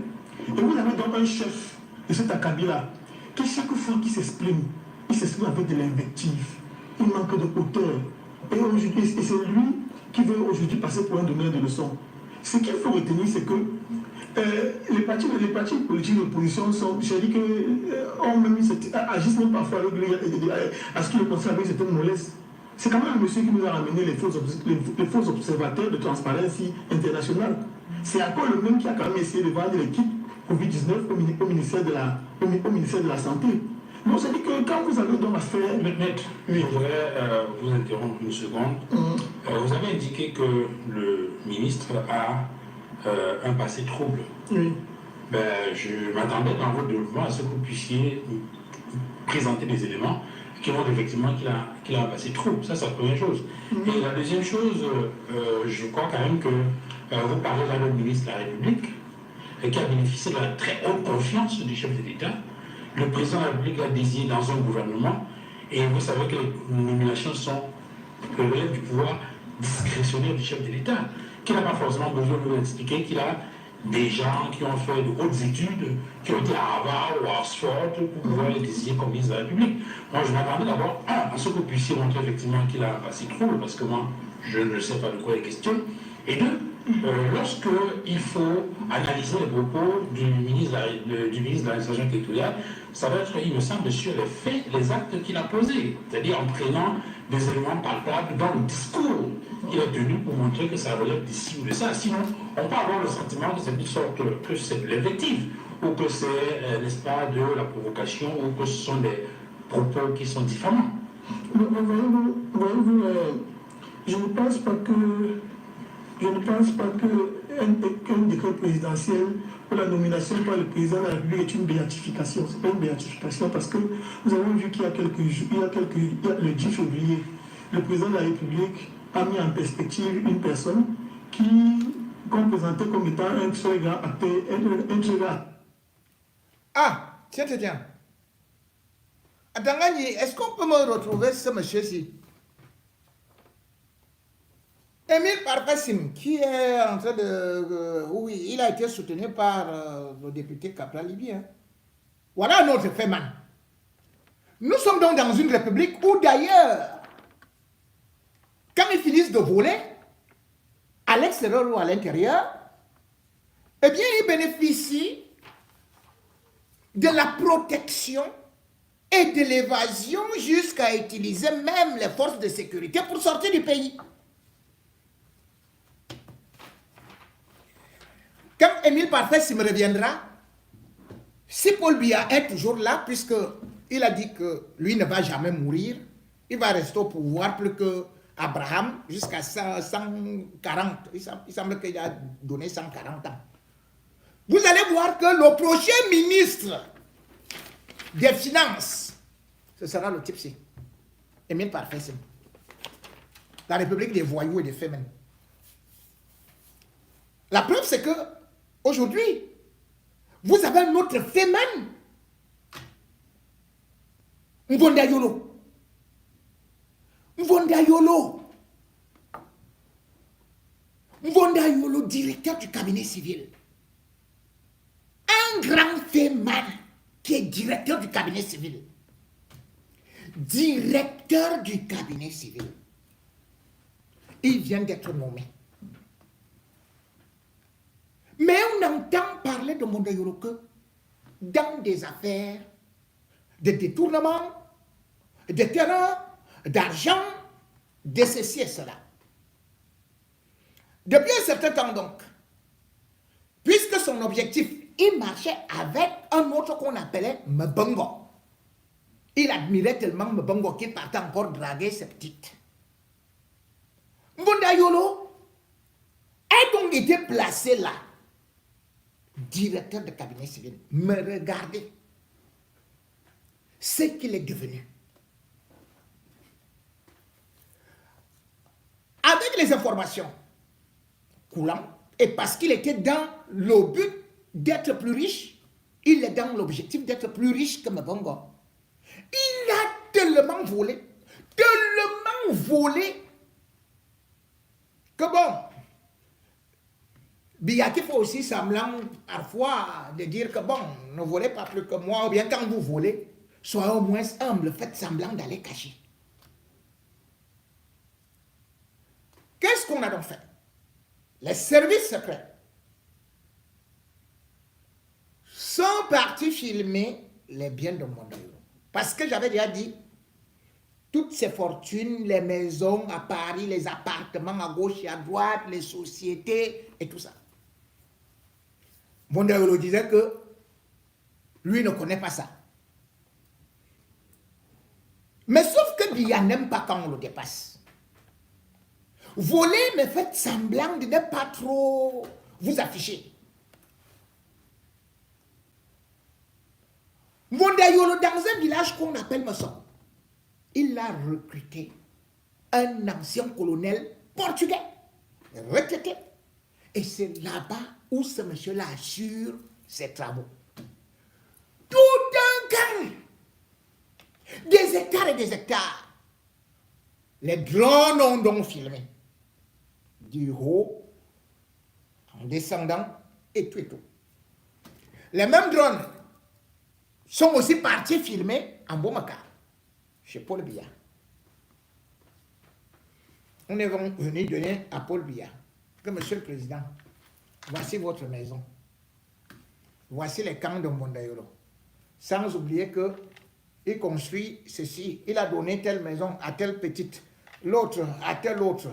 [SPEAKER 3] et vous avez donc un chef de cet acabit-là, qui chaque fois qu'il s'exprime, il s'exprime avec de l'invective. Il manque de hauteur. Et c'est lui qui veut aujourd'hui passer pour un donneur de leçons. Ce qu'il faut retenir, c'est que les partis politiques d'opposition sont, j'ai dit agissent même parfois à ce qu'ils considèrent avec certaine mollesse. C'est quand même un monsieur qui nous a ramené les faux observateurs de Transparency International. C'est encore le même qui a quand même essayé de vendre l'équipe Covid-19 au ministère de la Santé. Donc, c'est dit que quand vous avez donc affaire...
[SPEAKER 6] Je voudrais vous interrompre une seconde. Vous avez indiqué que le ministre a un passé trouble.
[SPEAKER 3] Oui.
[SPEAKER 6] Je m'attendais dans votre développement à ce que vous puissiez présenter des éléments qui montrent effectivement qu'il a un passé trouble. Ça, c'est la première chose. Et la deuxième chose, je crois quand même que vous parlez là du ministre de la République, qui a bénéficié de la très haute confiance du chef de l'État. Le président de la République l'a désigné dans un gouvernement, et vous savez que les nominations relèvent du pouvoir discrétionnaire du chef de l'État, qui n'a pas forcément besoin de vous expliquer qu'il a des gens qui ont fait de hautes études, qui ont été à Harvard ou à Oxford pour pouvoir les désigner comme ministre de la République. Moi, je m'attendais d'abord à ce que vous puissiez montrer effectivement qu'il a un passé trouble, parce que moi, je ne sais pas de quoi il est question. Et deux, lorsqu'il faut analyser les propos du ministre de l'administration territoriale, ça va être, il me semble, sur les faits, les actes qu'il a posés, c'est-à-dire en prenant des éléments palpables dans le discours qu'il a tenu pour montrer que ça relève d'ici ou de ça. Sinon, on peut avoir le sentiment que c'est une sorte que c'est de l'invective, ou que c'est, n'est-ce pas, de la provocation, ou que ce sont des propos qui sont diffamants.
[SPEAKER 3] Voyez-vous, je ne pense pas qu'un décret présidentiel pour la nomination par le président de la République est une béatification. Ce n'est pas une béatification parce que nous avons vu qu'il y a le 10 février, le président de la République a mis en perspective une personne qu'on présentait comme étant un très grand acteur.
[SPEAKER 1] Ah, tiens. Attends, est-ce qu'on peut me retrouver ce monsieur-ci? Émile Parfassim, qui est en train de... oui, il a été soutenu par le député Capra libyen. Voilà un autre fait, man. Nous sommes donc dans une république où d'ailleurs, quand ils finissent de voler, à l'extérieur ou à l'intérieur, eh bien, ils bénéficient de la protection et de l'évasion jusqu'à utiliser même les forces de sécurité pour sortir du pays. Quand Émile Parfait me reviendra, si Paul Biya est toujours là, puisqu'il a dit que lui ne va jamais mourir, il va rester au pouvoir plus que Abraham jusqu'à 140. Il semble qu'il a donné 140 ans. vous allez voir que le prochain ministre des Finances, ce sera le type C. Émile Parfait. La République des voyous et des féminin. La preuve, c'est que aujourd'hui, vous avez un autre féminin. Mvonda Yolo. Mvonda Yolo. Mvonda Yolo, directeur du cabinet civil. Un grand féminin qui est directeur du cabinet civil. Directeur du cabinet civil. Il vient d'être nommé. Mais on entend parler de Mvonda Yolo que dans des affaires de détournement, de terrain, d'argent, de ceci et cela. Depuis un certain temps donc, puisque son objectif, il marchait avec un autre qu'on appelait Mbongo. Il admirait tellement Mbongo qu'il partait encore draguer ses petites. Mvonda Yolo a donc été placé là, directeur de cabinet civil. Me regardez ce qu'il est devenu. Avec les informations coulantes, et parce qu'il était dans le but d'être plus riche, il est dans l'objectif d'être plus riche que Mbongo. Il a tellement volé, que bon, Biya qui fait aussi semblant parfois de dire que bon, ne volez pas plus que moi, ou bien quand vous volez, soyez au moins humble, faites semblant d'aller cacher. Qu'est-ce qu'on a donc fait? Les services secrets sont partis filmer les biens de Mvonda Yolo. Parce que j'avais déjà dit, toutes ces fortunes, les maisons à Paris, les appartements à gauche et à droite, les sociétés et tout ça. Mvonda Yolo disait que lui ne connaît pas ça. Mais sauf que Biya n'aime pas quand on le dépasse. Voler, mais faites semblant de ne pas trop vous afficher. Mvonda Yolo, dans un village qu'on appelle Messon, il a recruté un ancien colonel portugais, retraité. Et c'est là-bas où ce monsieur-là assure ses travaux. Tout un camp, des hectares et des hectares. Les drones ont donc filmé. Du haut, en descendant, et tout et tout. Les mêmes drones sont aussi partis filmer en Boumakar, chez Paul Biya. On est venu donner à Paul Biya que Monsieur le Président, voici votre maison. Voici les camps de Mvonda Yolo. Sans oublier que il construit ceci. Il a donné telle maison à telle petite, l'autre à telle autre.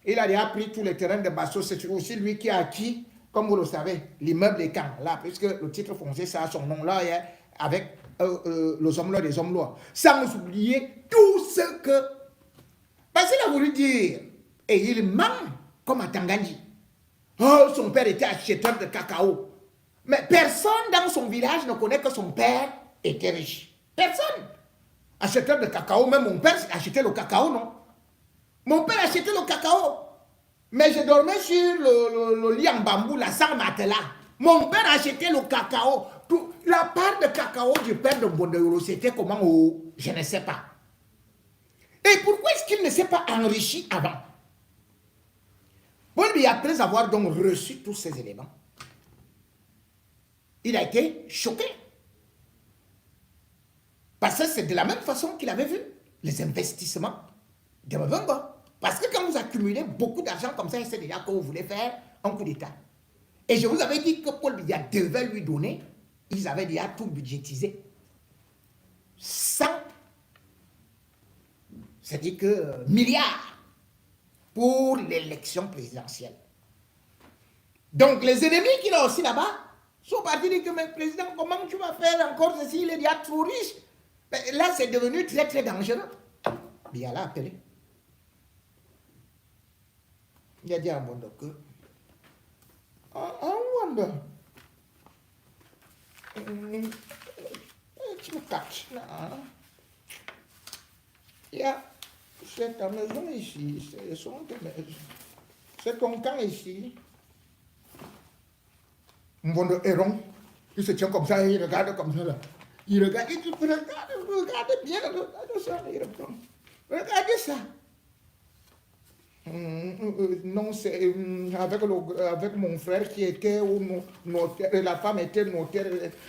[SPEAKER 1] Il a déjà pris tous les terrains de Basso. C'est aussi lui qui a acquis, comme vous le savez, l'immeuble des camps. Là, puisque le titre foncier, ça a son nom là, avec les hommes-là des hommes-là. Sans oublier tout ce que... Parce qu'il a voulu dire, et il ment comme à Tanganyika. Oh, son père était acheteur de cacao. Mais personne dans son village ne connaît que son père était riche. Personne. Acheteur de cacao, même mon père achetait le cacao, non? Mon père achetait le cacao. Mais je dormais sur le lit en bambou, là, sans matelas. Mon père achetait le cacao. La part de cacao du père de Mvonda Yolo, c'était comment? Oh, je ne sais pas. Et pourquoi est-ce qu'il ne s'est pas enrichi avant? Paul Biya, après avoir donc reçu tous ces éléments, il a été choqué. Parce que c'est de la même façon qu'il avait vu les investissements de Mbongo. Parce que quand vous accumulez beaucoup d'argent comme ça, c'est déjà que vous voulez faire un coup d'État. Et je vous avais dit que Paul Biya devait lui donner, ils avaient déjà tout budgétisé. 100, c'est-à-dire que milliards pour l'élection présidentielle. Donc les ennemis qu'il a aussi là-bas sont partis dire que, mais président, comment tu vas faire encore ceci, il est déjà trop riche. Mais là, c'est devenu très très dangereux. Biya l'a appelé. Il a dit à Mvonda que, Tu me caches, non. C'est ta maison ici, c'est ton camp ici. Mon de héron, il se tient comme ça, il regarde comme ça là. Il regarde, regarde bien, regarde ça, il reprend. Regardez ça. Non, c'est avec mon frère qui était notaire, la femme était notaire.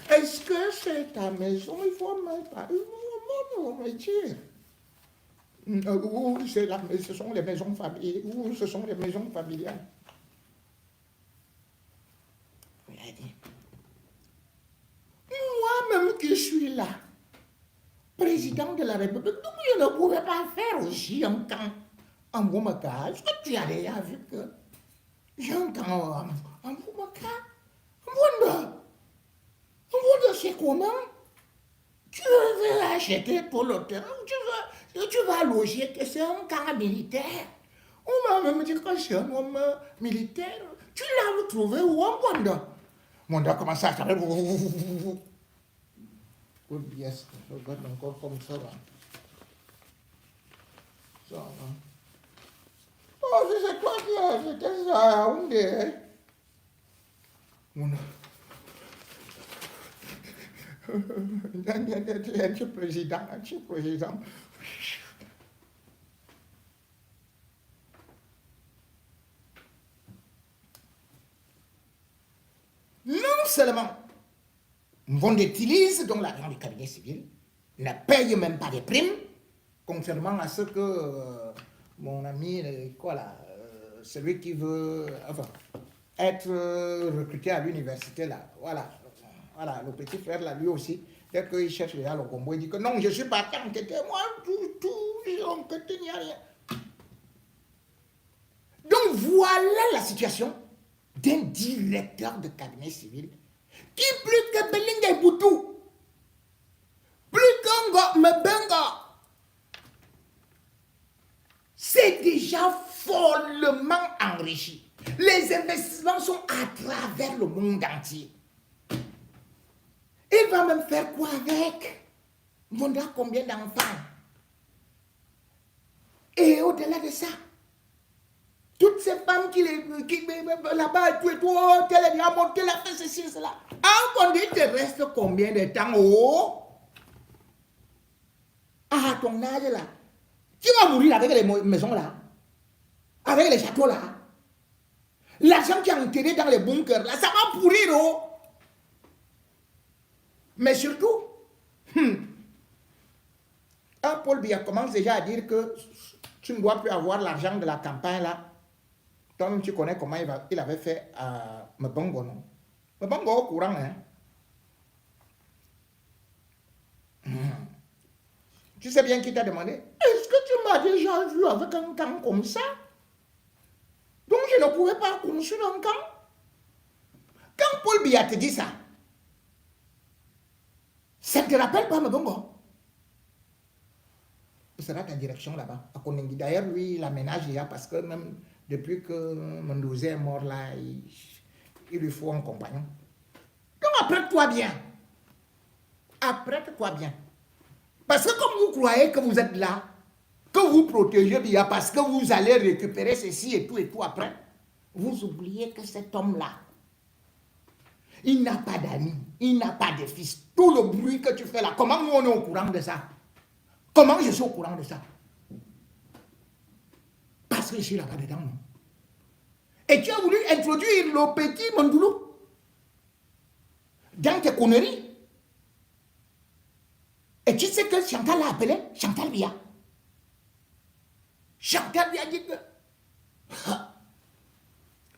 [SPEAKER 1] Est-ce que c'est ta maison? Il faut me parler. Me dire. Ce sont les maisons familiales. Ce sont les maisons familiales. Il a dit. Moi-même qui suis là, président de la République, je ne pouvais pas faire aussi un camp en Boumaka. Est-ce que tu as déjà vu que j'ai un camp en Boumaka? Wanda, c'est comment? Tu veux acheter pour le terrain, tu vas loger, que c'est un camp militaire. On m'a même dit que c'est un homme militaire. Tu l'as trouvé où en Wanda? Wanda commence à faire. Good, yes, je regarde encore comme ça. Là. Ça, là. Oh, c'est toi qui as fait ça, on est. Président. Non seulement on utilise donc l'argent du cabinet civil, ne paye même pas des primes, contrairement à ce que mon ami, celui qui veut être recruté à l'université, là, voilà, le petit frère, là, lui aussi, dès qu'il cherche déjà le combo, il dit que non, je ne suis pas enquêté, moi, tout, j'ai enquêté, il n'y a rien. Donc voilà la situation d'un directeur de cabinet civil qui plus que Belinga Boutou, plus qu'un Mbenga, c'est déjà follement enrichi. Les investissements sont à travers le monde entier. Il va même faire quoi avec? On a combien d'enfants? Et au-delà de ça, toutes ces femmes qui là-bas, tout, elle a monté la fait ceci, cela. En il te reste combien de temps? Oh? À ton âge là, tu vas mourir avec les maisons là, avec les châteaux là. L'argent qui est enterré dans les bunkers là, ça va pourrir. Oh? Mais surtout, un Paul Biya commence déjà à dire que tu ne dois plus avoir l'argent de la campagne là. Toi-même, tu connais comment il avait fait à Mbongo, non? Mbongo au courant, hein? Tu sais bien qui t'a demandé? Est-ce que tu m'as déjà vu avec un camp comme ça? Donc je ne pouvais pas construire un camp. Quand Paul Biya te dit ça, ça ne te rappelle pas Mbongo? Ce sera ta direction là-bas, à Konengi. D'ailleurs, lui, il aménage déjà parce que même depuis que Mendoza est mort là, il lui faut un compagnon. Donc apprête-toi bien. Apprête-toi bien. Parce que comme vous croyez que vous êtes là, que vous protégez bien, parce que vous allez récupérer ceci et tout après, vous oubliez que cet homme-là, il n'a pas d'amis, il n'a pas de fils. Tout le bruit que tu fais là, comment nous on est au courant de ça? Comment je suis au courant de ça? Parce que je suis là-bas dedans. Non? Et tu as voulu introduire le petit Mandoulou dans tes conneries. Et tu sais que Chantal l'a appelé Chantal Biya. Chantal Biya dit que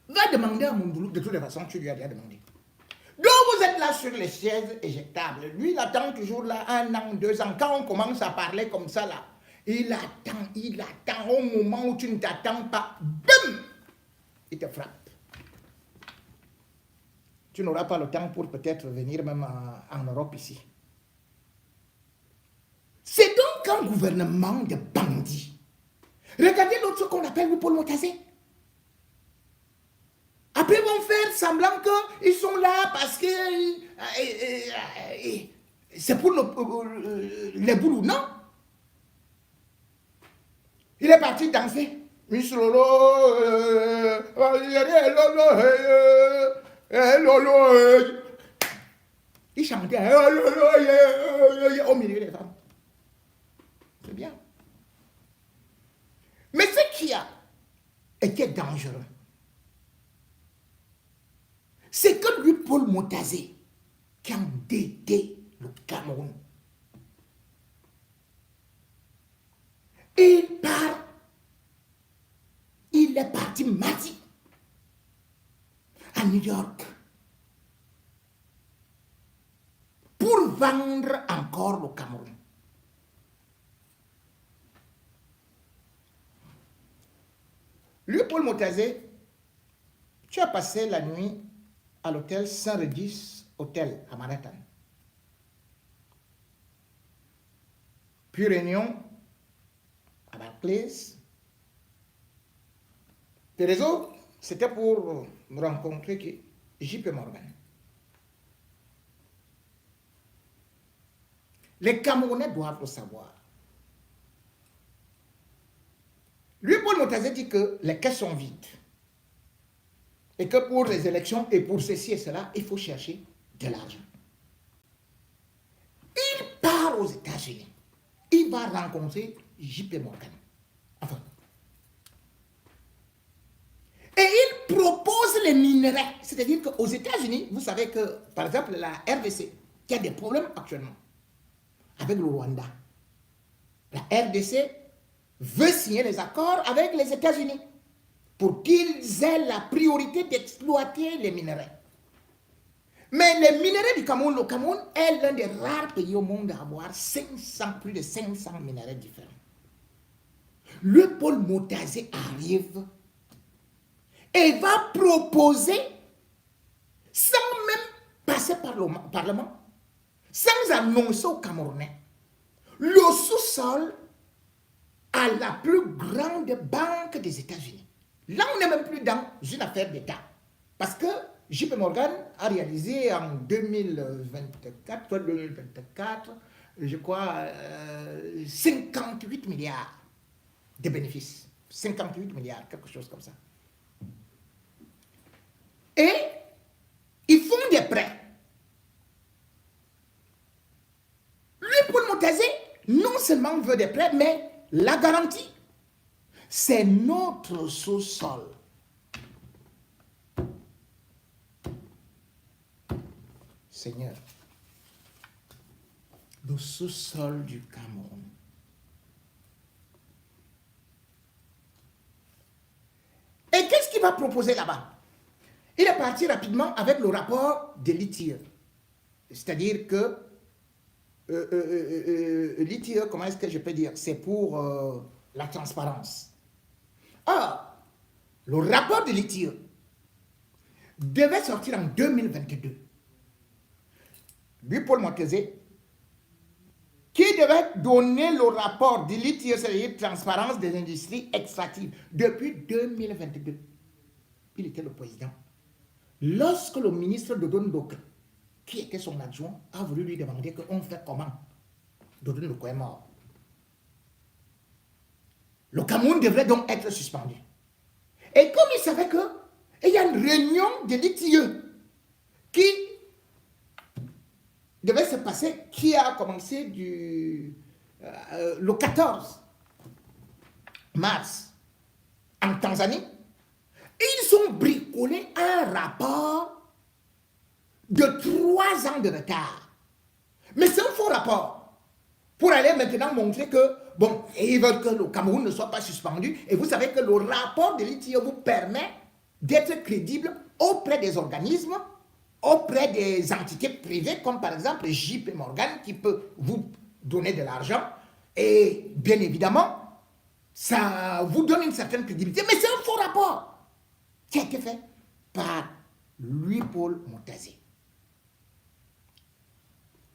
[SPEAKER 1] va demander à Mandoulou, de toutes les façons, tu lui as déjà demandé. Donc vous êtes là sur les chaises éjectables. Lui, il attend toujours là 1 an, 2 ans. Quand on commence à parler comme ça là, il attend au moment où tu ne t'attends pas. Bim! Il te frappe. Tu n'auras pas le temps pour peut-être venir même en Europe ici. C'est donc un gouvernement de bandits. Regardez l'autre qu'on appelle le Paul Motazé. À Après, vont faire semblant qu'ils sont là parce que c'est pour les boulous. Non. Il est parti danser. Il chantait au milieu des femmes. C'est bien. Mais ce qui a été dangereux, c'est que lui, Paul Motazé, qui a endetté le Cameroun, il est parti mardi à New York pour vendre encore le Cameroun. Lui, Paul Motazé, tu as passé la nuit à l'hôtel Saint-Régis Hôtel à Manhattan. Puis réunion à Barclays. Le réseau, c'était pour me rencontrer JP Morgan. Les Camerounais doivent le savoir. Lui, Paul Motazé dit que les caisses sont vides. Et que pour les élections et pour ceci et cela, il faut chercher de l'argent. Il part aux États-Unis. Il va rencontrer JP Morgan. Enfin. Et il propose les minerais. C'est-à-dire qu'aux États-Unis, vous savez que, par exemple, la RDC, qui a des problèmes actuellement avec le Rwanda. La RDC veut signer les accords avec les États-Unis pour qu'ils aient la priorité d'exploiter les minerais. Mais les minerais du Cameroun, le Cameroun est l'un des rares pays au monde à avoir plus de 500 minerais différents. Le Paul Motazé arrive et va proposer, sans même passer par le Parlement, sans annoncer aux Camerounais, le sous-sol à la plus grande banque des États-Unis. Là, on n'est même plus dans une affaire d'État. Parce que JP Morgan a réalisé en 2024, je crois, 58 milliards de bénéfices. 58 milliards, quelque chose comme ça. Et ils font des prêts. Lui, Paul Motazé, non seulement veut des prêts, mais la garantie, c'est notre sous-sol. Seigneur, le sous-sol du Cameroun. Et qu'est-ce qu'il va proposer là-bas? Il est parti rapidement avec le rapport de l'ITIE. C'est-à-dire que l'ITIE, comment est-ce que je peux dire? C'est pour la transparence. Or, le rapport de l'ITIE devait sortir en 2022. Lui, Paul Motazé, qui devait donner le rapport de l'ITIE, c'est-à-dire transparence des industries extractives, depuis 2022. Il était le président. Lorsque le ministre Dodon Doke, qui était son adjoint, a voulu lui demander qu'on fait comment, Dodon Doke est mort. Le Cameroun devrait donc être suspendu. Et comme il savait qu'il y a une réunion de l'ITIE qui devait se passer, qui a commencé le 14 mars en Tanzanie, ils ont bricolé un rapport de 3 ans de retard. Mais c'est un faux rapport pour aller maintenant montrer que, bon, ils veulent que le Cameroun ne soit pas suspendu. Et vous savez que le rapport de l'ITIE vous permet d'être crédible auprès des organismes, auprès des entités privées, comme par exemple JP Morgan, qui peut vous donner de l'argent. Et bien évidemment, ça vous donne une certaine crédibilité. Mais c'est un faux rapport qui a été fait par Louis Paul Motazé.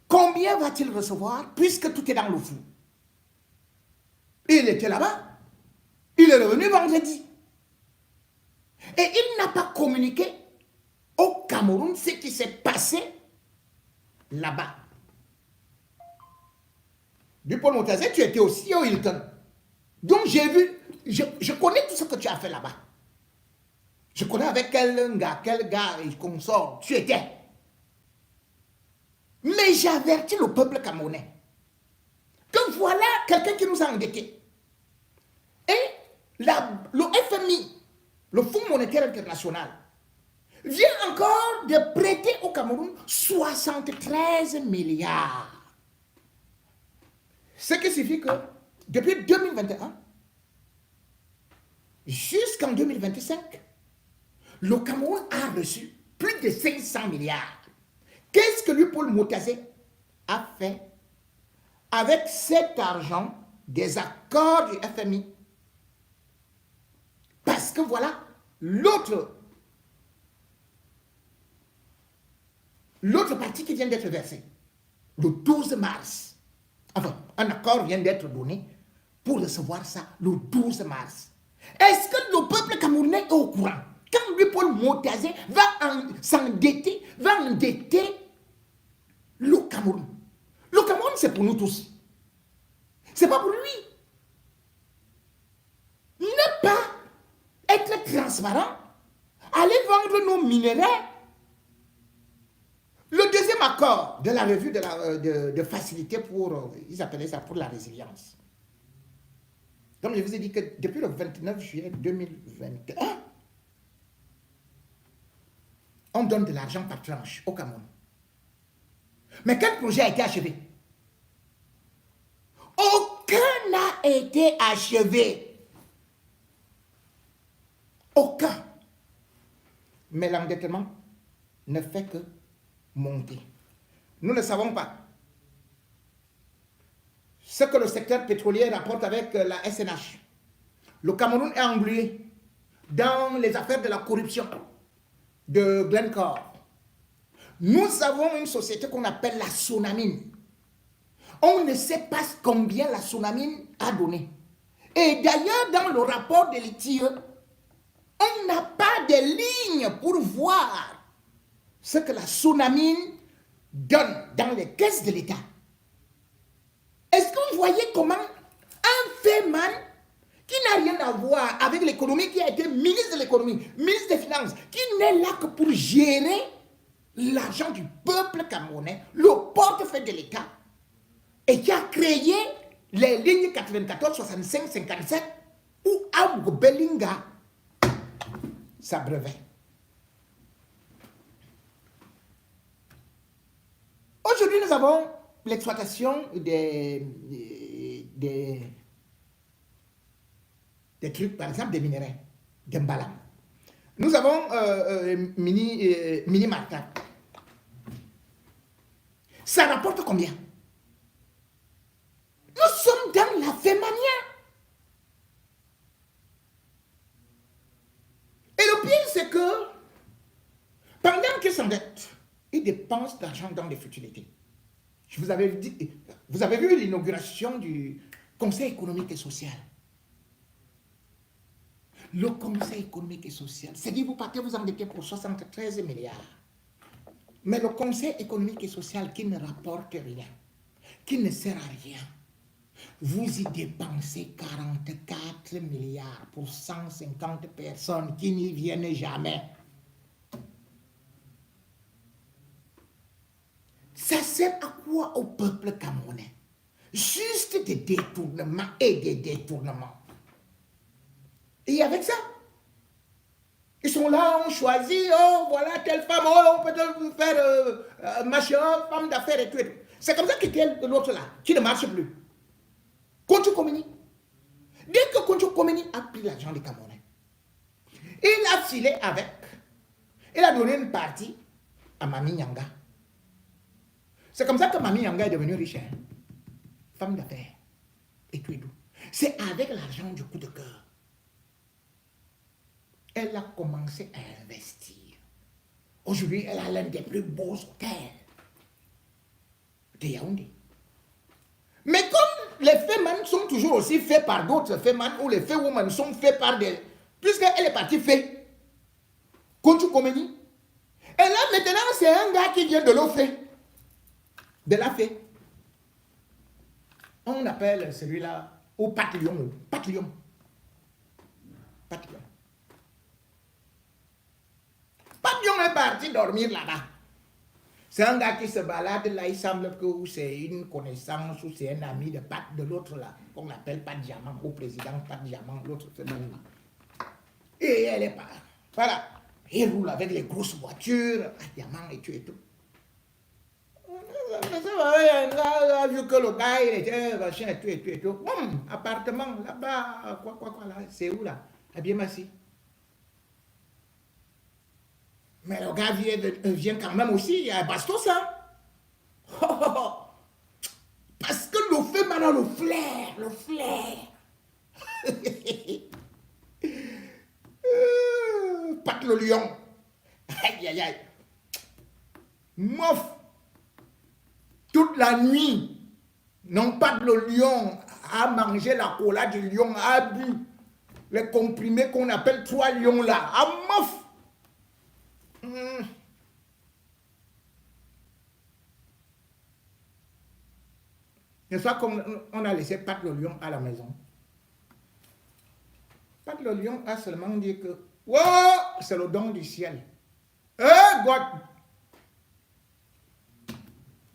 [SPEAKER 1] Combien va-t-il recevoir puisque tout est dans le flou? Il était là-bas. Il est revenu vendredi. Et il n'a pas communiqué au Cameroun ce qui s'est passé là-bas. Dupont Montazé, tu étais aussi au Hilton. Donc j'ai vu, je connais tout ce que tu as fait là-bas. Je connais avec quel gars et consort tu étais. Mais j'avertis le peuple camerounais que voilà quelqu'un qui nous a endettés. Et le FMI, le Fonds monétaire international, vient encore de prêter au Cameroun 73 milliards. Ce qui signifie que depuis 2021 jusqu'en 2025, le Cameroun a reçu plus de 500 milliards. Qu'est-ce que lui, Paul Motazé, a fait avec cet argent des accords du FMI? Parce que voilà, l'autre partie qui vient d'être versée, le 12 mars. Enfin, un accord vient d'être donné pour recevoir ça le 12 mars. Est-ce que le peuple camerounais est au courant? Quand lui, Paul Motazé, va s'endetter, va endetter le Cameroun. Le Cameroun, c'est pour nous tous. C'est pas pour lui. Ne pas être transparent, aller vendre nos minerais. Le deuxième accord de la revue de facilité pour, ils appelaient ça pour la résilience. Comme je vous ai dit que depuis le 29 juillet 2021, on donne de l'argent par tranche au Cameroun. Mais quel projet a été achevé? Aucun n'a été achevé. Aucun. Mais l'endettement ne fait que monter. Nous ne savons pas ce que le secteur pétrolier rapporte avec la SNH. Le Cameroun est englué dans les affaires de la corruption de Glencore. Nous avons une société qu'on appelle la Sonamine. On ne sait pas combien la Sonamine a donné. Et d'ailleurs, dans le rapport de l'ITIE, on n'a pas de ligne pour voir ce que la Sonamine donne dans les caisses de l'État. Est-ce que vous voyez comment un FEMAN qui n'a rien à voir avec l'économie, qui a été ministre de l'économie, ministre des Finances, qui n'est là que pour gérer l'argent du peuple camerounais, le portefeuille de l'État, et qui a créé les lignes 94, 65, 57, où Abou Belinga s'abreuvait. Aujourd'hui, nous avons l'exploitation des trucs, par exemple des minéraux, des mbalam. Nous avons Mini Martin. Ça rapporte combien? Nous sommes dans la fémania. Et le pire, c'est que pendant qu'ils s'endettent, ils dépensent d'argent dans les futilités. Je vous avais dit, vous avez vu l'inauguration du Conseil économique et social. Le Conseil économique et social, c'est dit, vous partez vous endetter pour 73 milliards. Mais le Conseil économique et social qui ne rapporte rien, qui ne sert à rien, vous y dépensez 44 milliards pour 150 personnes qui n'y viennent jamais. Ça sert à quoi au peuple camerounais? Juste des détournements et des détournements. Et avec ça, ils sont là, on choisit, oh voilà telle femme, oh on peut faire machin, femme d'affaires et tout. C'est comme ça que l'autre là, qui ne marche plus. Koncho Komeni. Dès que Koncho Komeni a pris l'argent des Camerounais, il a filé avec, il a donné une partie à Mami Nyanga. C'est comme ça que Mami Nyanga est devenue riche, hein? Femme d'affaires et tout et tout. C'est avec l'argent du coup de cœur. Elle a commencé à investir. Aujourd'hui, elle a l'un des plus beaux hôtels de Yaoundé. Mais comme les Féman sont toujours aussi faits par d'autres Féman, ou les Féwoman sont faits par des... Puisqu'elle est partie fait, Koncho Komeni, Et là, maintenant, c'est un gars qui vient de l'Ofé. De la fée. On appelle celui-là au Patlion. Patlion. Patlion. Patlion est parti dormir là-bas. C'est un gars qui se balade là, il semble que c'est une connaissance ou c'est un ami de Pat de l'autre là, qu'on appelle Pat Diamant, au président Pat Diamant, l'autre semaine là. Et elle est pas. Voilà. Il roule avec les grosses voitures, Pat Diamant et tout et tout. On a vu que le gars il était machin et tout et tout et tout. Appartement là-bas, quoi là, c'est où là? À Biémassi. Mais le gars vient quand même aussi à Bastos, hein? Parce que le fait maintenant le flair. Pat le lion. Aïe. Mof. Toute la nuit, non pas le lion a mangé la cola du lion, a bu les comprimés qu'on appelle 3 lions là, à mof. Une fois qu'on a laissé Pat le lion à la maison, Pat le lion a seulement dit que wow, c'est le don du ciel. God!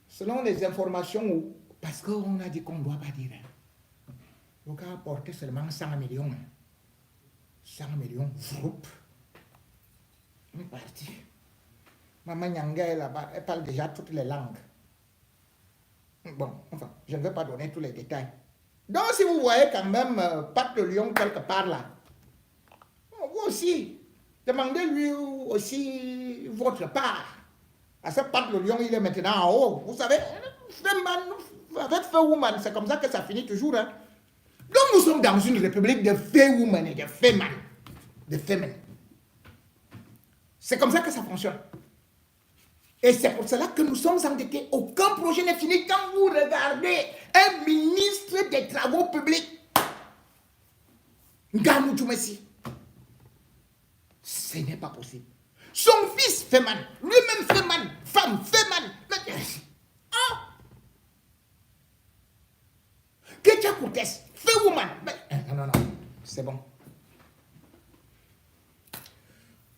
[SPEAKER 1] Selon les informations, parce qu'on a dit qu'on ne doit pas dire, le gars a porté seulement 100 millions. 100 millions, groupe. On est parti. Maman Nyanga est là-bas, elle parle déjà toutes les langues. Bon, enfin, je ne vais pas donner tous les détails. Donc, si vous voyez quand même Pat le lion quelque part là, vous aussi, demandez-lui aussi votre part. À ce Pat le lion, il est maintenant en haut. Vous savez, avec Feu Woman, c'est comme ça que ça finit toujours. Hein. Donc, nous sommes dans une république de Feu Woman et de Feman. De Femen. C'est comme ça que ça fonctionne. Et c'est pour cela que nous sommes endettés. Aucun projet n'est fini. Quand vous regardez un ministre des Travaux publics, Gamou Djoumessi, ce n'est pas possible. Son fils Feman, lui-même Feman, femme Feman. Ah! Ketia Koutes, Feu Woman. Non, c'est bon.